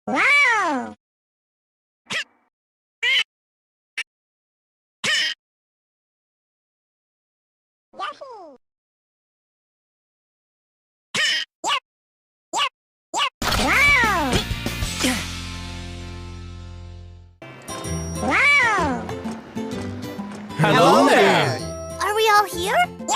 Wow! Yoshi! Yep! Yep! Yep! Wow! Wow! Hello there! Are we all here? Yoshi!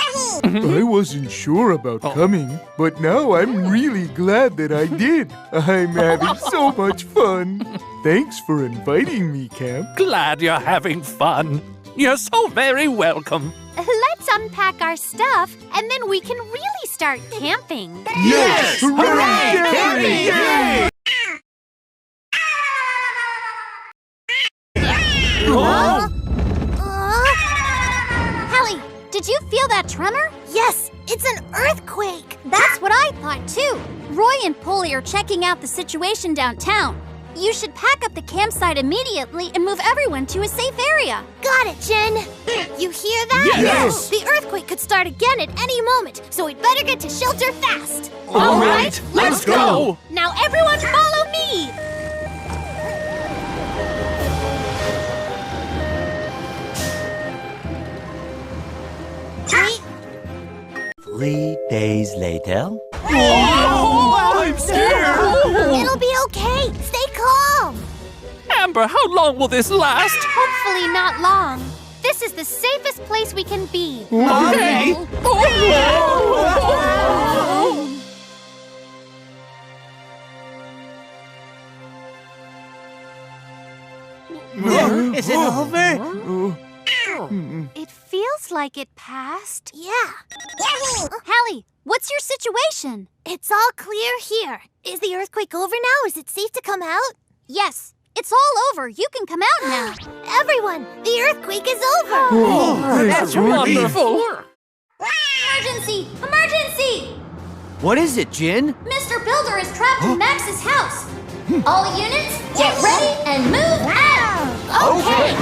I wasn't sure about coming, but now I'm really glad that I did. I'm having so much fun. Thanks for inviting me, Camp. Glad you're having fun. You're so very welcome. Let's unpack our stuff, and then we can really start camping. Yes! Hooray! Camping! Yay! Huh? Hallie, did you feel that tremor? Yes, it's an earthquake. That's what I thought too. Roy and Poli are checking out the situation downtown. You should pack up the campsite immediately and move everyone to a safe area. Got it, Jen. You hear that? Yes. The earthquake could start again at any moment, so we'd better get to shelter fast. All right, let's go. Now everyone follow me. 3 days later. Oh, I'm scared. It'll be okay. Stay calm. Amber, how long will this last? Hopefully not long. This is the safest place we can be. Okay. Is it over? It feels like it passed. Yeah. Hallie, what's your situation? It's all clear here. Is the earthquake over now? Is it safe to come out? Yes, it's all over. You can come out now. Everyone, the earthquake is over. That's wonderful. Emergency! Emergency! What is it, Jin? Mr. Builder is trapped in Max's house. All units, get ready and move out. Okay.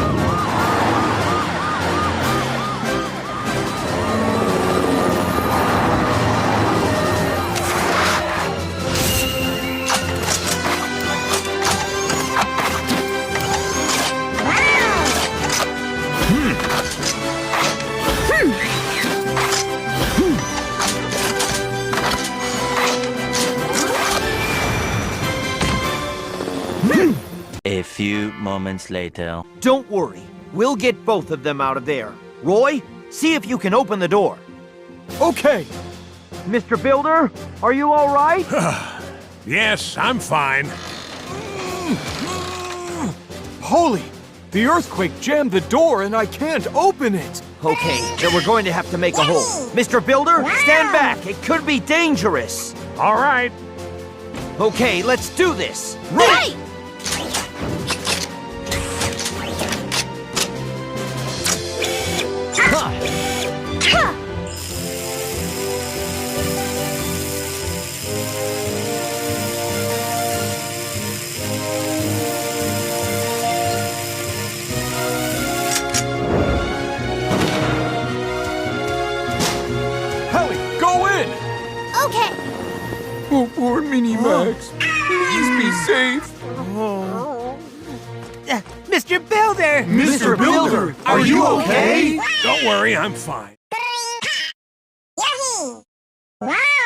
A few moments later. Don't worry. We'll get both of them out of there. Roy, see if you can open the door. Okay. Mr. Builder, are you all right? Yes, I'm fine. Holy! The earthquake jammed the door and I can't open it! Okay, then we're going to have to make a hole. Mr. Builder, stand back. It could be dangerous. All right. Okay, let's do this. Right! Hallie, go in! Okay. Oh, poor Minnie Max. Please be safe. Mr. Builder! Mr. Builder, are you okay? Don't worry, I'm fine. Yoshi! Wow!